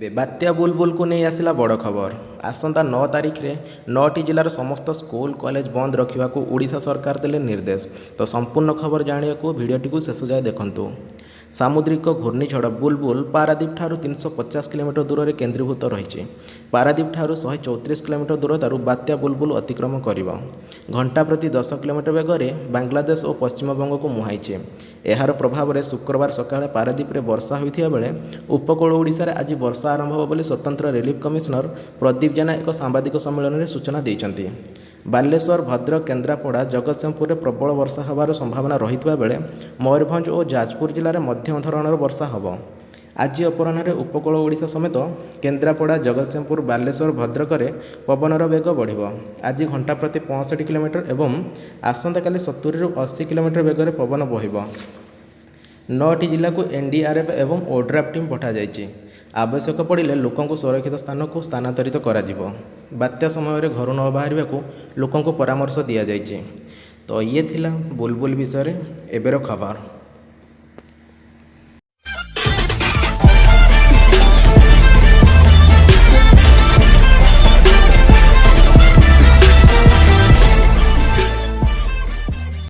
बात्या बुलबुल को नहीं आसला बड़ खबर। आसंता 9 तारिख में 9टी जिलार समस्त स्कूल कॉलेज बंद रखा ओडिशा सरकार देले निर्देश। तो संपूर्ण खबर जाना भिडटी को शेष जाए देखु। सामुद्रिक घूर्णिझड़ बुलबुल पारादीप ठारू 350 किलोमीटर दूर में केन्द्रीभूत रही। पारादीप ठारू 134 किलोमीटर दूरतार बात्या बुलबुल अतिक्रम कर घंटा प्रति 10 किलोमीटर बेगर बांग्लादेश और पश्चिमबंग को मुहाई। यार प्रभाव में शुक्रवार सकाଳେ पारादीप में वर्षा होता बेले उपकूल ओडिशा रे आज वर्षा आरंभ हो बोली स्वतंत्र रिलीफ कमिशनर प्रदीप जेना एक सांबादिक सम्मेलन में सूचना देइछन्ति। बालेश्वर भद्रक केन्द्रापड़ा जगतसिंहपुर में प्रबल वर्षा होबार संभावना रही बेले मयूरभंज और जाजपुर जिले में मध्यम धरणर वर्षा होब। आज अपराह्न उपकूल ओडिशा समेत केन्द्रापड़ा जगतसिंहपुर बालेश्वर भद्रक में पवनर वेग बढ़ आज घंटा प्रति 65 किलोमीटर एवं आसंता काली 70 ରୁ 80 किलोमीटर वेगर पवन बह। 9टी जिला को एनडीआरएफ एवं ओड्राफ टीम पठाई। आवश्यक पड़े लोकों सुरक्षित स्थान को स्थानांतरित करा जिवो। बात्या समय घर न बाहर को लोकों को परामर्श दि जाइए। तो ये थिला बुलबुल विषय एबेर खबर।